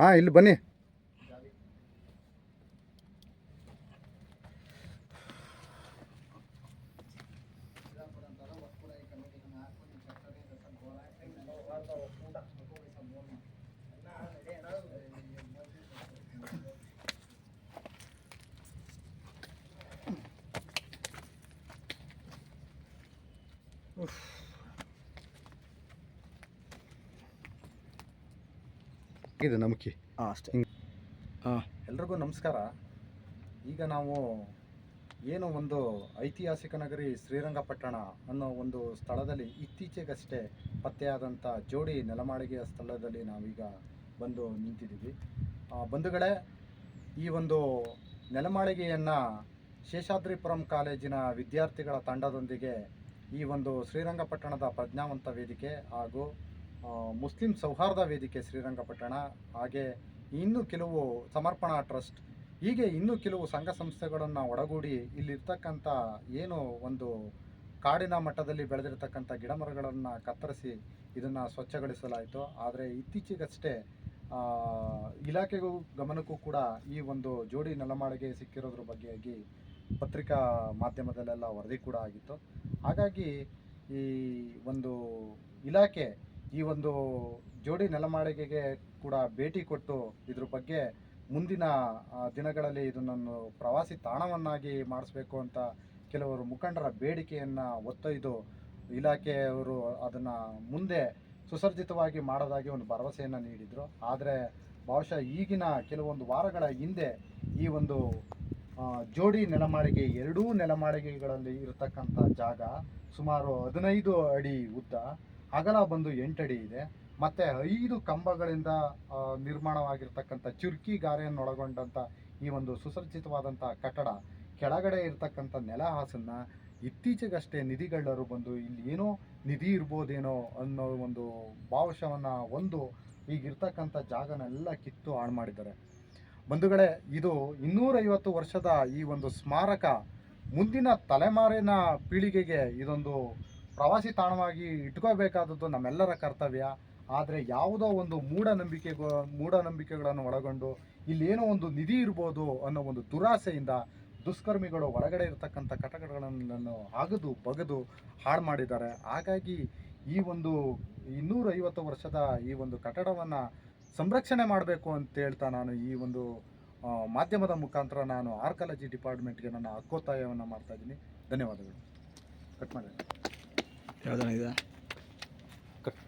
ಹಾಂ, ಇಲ್ಲಿ ಬನ್ನಿ. ಇದು ನಮಕಿ ಅಷ್ಟೇ. ಎಲ್ರಿಗೂ ನಮಸ್ಕಾರ. ಈಗ ನಾವು ಏನು ಒಂದು ಐತಿಹಾಸಿಕ ನಗರಿ ಶ್ರೀರಂಗಪಟ್ಟಣ ಅನ್ನೋ ಒಂದು ಸ್ಥಳದಲ್ಲಿ ಇತ್ತೀಚೆಗಷ್ಟೇ ಪತ್ತೆಯಾದಂಥ ಜೋಡಿ ನೆಲಮಾಳಿಗೆಯ ಸ್ಥಳದಲ್ಲಿ ನಾವೀಗ ಬಂದು ನಿಂತಿದ್ದೀವಿ. ಬಂಧುಗಳೇ, ಈ ಒಂದು ನೆಲಮಾಳಿಗೆಯನ್ನು ಶೇಷಾದ್ರಿಪುರಂ ಕಾಲೇಜಿನ ವಿದ್ಯಾರ್ಥಿಗಳ ತಂಡದೊಂದಿಗೆ ಈ ಒಂದು ಶ್ರೀರಂಗಪಟ್ಟಣದ ಪ್ರಜ್ಞಾವಂತ ವೇದಿಕೆ ಹಾಗೂ ಮುಸ್ಲಿಂ ಸೌಹಾರ್ದ ವೇದಿಕೆ ಶ್ರೀರಂಗಪಟ್ಟಣ, ಹಾಗೆ ಇನ್ನೂ ಕೆಲವು ಸಮರ್ಪಣಾ ಟ್ರಸ್ಟ್, ಹೀಗೆ ಇನ್ನೂ ಕೆಲವು ಸಂಘ ಸಂಸ್ಥೆಗಳನ್ನು ಒಳಗೂಡಿ ಇಲ್ಲಿರ್ತಕ್ಕಂಥ ಏನು ಒಂದು ಕಾಡಿನ ಮಟ್ಟದಲ್ಲಿ ಬೆಳೆದಿರ್ತಕ್ಕಂಥ ಗಿಡಮರಗಳನ್ನು ಕತ್ತರಿಸಿ ಇದನ್ನು ಸ್ವಚ್ಛಗೊಳಿಸಲಾಯಿತು. ಆದರೆ ಇತ್ತೀಚೆಗಷ್ಟೇ ಇಲಾಖೆಗೂ ಗಮನಕ್ಕೂ ಕೂಡ ಈ ಒಂದು ಜೋಡಿ ನೆಲಮಾಳಿಗೆ ಸಿಕ್ಕಿರೋದ್ರ ಬಗ್ಗೆಯಾಗಿ ಪತ್ರಿಕಾ ಮಾಧ್ಯಮದಲ್ಲೆಲ್ಲ ವರದಿ ಕೂಡ ಆಗಿತ್ತು. ಹಾಗಾಗಿ ಈ ಒಂದು ಇಲಾಖೆ ಈ ಒಂದು ಜೋಡಿ ನೆಲಮಾಳಿಗೆಗೆ ಕೂಡ ಭೇಟಿ ಕೊಟ್ಟು ಇದ್ರ ಬಗ್ಗೆ ಮುಂದಿನ ದಿನಗಳಲ್ಲಿ ಇದನ್ನು ಪ್ರವಾಸಿ ತಾಣವನ್ನಾಗಿ ಮಾಡಿಸ್ಬೇಕು ಅಂತ ಕೆಲವರು ಮುಖಂಡರ ಬೇಡಿಕೆಯನ್ನು ಒತ್ತೊಯ್ದು ಇಲಾಖೆಯವರು ಅದನ್ನು ಮುಂದೆ ಸುಸರ್ಜಿತವಾಗಿ ಮಾಡೋದಾಗಿ ಒಂದು ಭರವಸೆಯನ್ನು ನೀಡಿದರು. ಆದರೆ ಬಹುಶಃ ಈಗಿನ ಕೆಲವೊಂದು ವಾರಗಳ ಹಿಂದೆ ಈ ಒಂದು ಜೋಡಿ ನೆಲಮಾಳಿಗೆ, ಎರಡೂ ನೆಲಮಾಳಿಗೆಗಳಲ್ಲಿ ಇರತಕ್ಕಂಥ ಜಾಗ ಸುಮಾರು 15 ಅಡಿ ಉದ್ದ, ಅಗಲ ಬಂದು 8 ಅಡಿ ಇದೆ. ಮತ್ತು 5 ಕಂಬಗಳಿಂದ ನಿರ್ಮಾಣವಾಗಿರ್ತಕ್ಕಂಥ ಚುರ್ಕಿ ಗಾರೆಯನ್ನೊಳಗೊಂಡಂಥ ಈ ಒಂದು ಸುಸಜ್ಜಿತವಾದಂಥ ಕಟ್ಟಡ, ಕೆಳಗಡೆ ಇರತಕ್ಕಂಥ ನೆಲ ಹಾಸನ್ನು ಇತ್ತೀಚೆಗಷ್ಟೇ ನಿಧಿಗಳ್ಳರು ಬಂದು ಇಲ್ಲಿ ಏನೋ ನಿಧಿ ಇರ್ಬೋದೇನೋ ಅನ್ನೋ ಒಂದು ಭಾವಶವನ್ನು ಈಗಿರ್ತಕ್ಕಂಥ ಜಾಗನೆಲ್ಲ ಕಿತ್ತು ಹಾಳು ಮಾಡಿದ್ದಾರೆ. ಬಂಧುಗಳೇ, ಇದು 250 ವರ್ಷದ ಈ ಒಂದು ಸ್ಮಾರಕ ಮುಂದಿನ ತಲೆಮಾರಿನ ಪೀಳಿಗೆಗೆ ಇದೊಂದು ಪ್ರವಾಸಿ ತಾಣವಾಗಿ ಇಟ್ಕೋಬೇಕಾದದ್ದು ನಮ್ಮೆಲ್ಲರ ಕರ್ತವ್ಯ. ಆದರೆ ಯಾವುದೋ ಒಂದು ಮೂಢನಂಬಿಕೆಗಳನ್ನು ಒಳಗೊಂಡು ಇಲ್ಲೇನೋ ಒಂದು ನಿಧಿ ಇರ್ಬೋದು ಅನ್ನೋ ಒಂದು ದುರಾಸೆಯಿಂದ ದುಷ್ಕರ್ಮಿಗಳು ಒಳಗಡೆ ಇರತಕ್ಕಂಥ ಕಟ್ಟಡಗಳನ್ನು ಅಗದು ಬಗೆದು ಹಾಳು ಮಾಡಿದ್ದಾರೆ. ಹಾಗಾಗಿ ಈ ಒಂದು 250 ವರ್ಷದ ಈ ಒಂದು ಕಟ್ಟಡವನ್ನು ಸಂರಕ್ಷಣೆ ಮಾಡಬೇಕು ಅಂತ ಹೇಳ್ತಾ ನಾನು ಈ ಒಂದು ಮಾಧ್ಯಮದ ಮುಖಾಂತರ ನಾನು ಆರ್ಕಾಲಜಿ ಡಿಪಾರ್ಟ್ಮೆಂಟ್ಗೆ ನನ್ನ ಹಕ್ಕೊತ್ತಾಯವನ್ನು ಮಾಡ್ತಾ ಇದ್ದೀನಿ. ಧನ್ಯವಾದಗಳು. ಕಟ್ ಮಾಡಿ. ಯಾವುದನ್ನ ಇದೆ? ಕಟ್.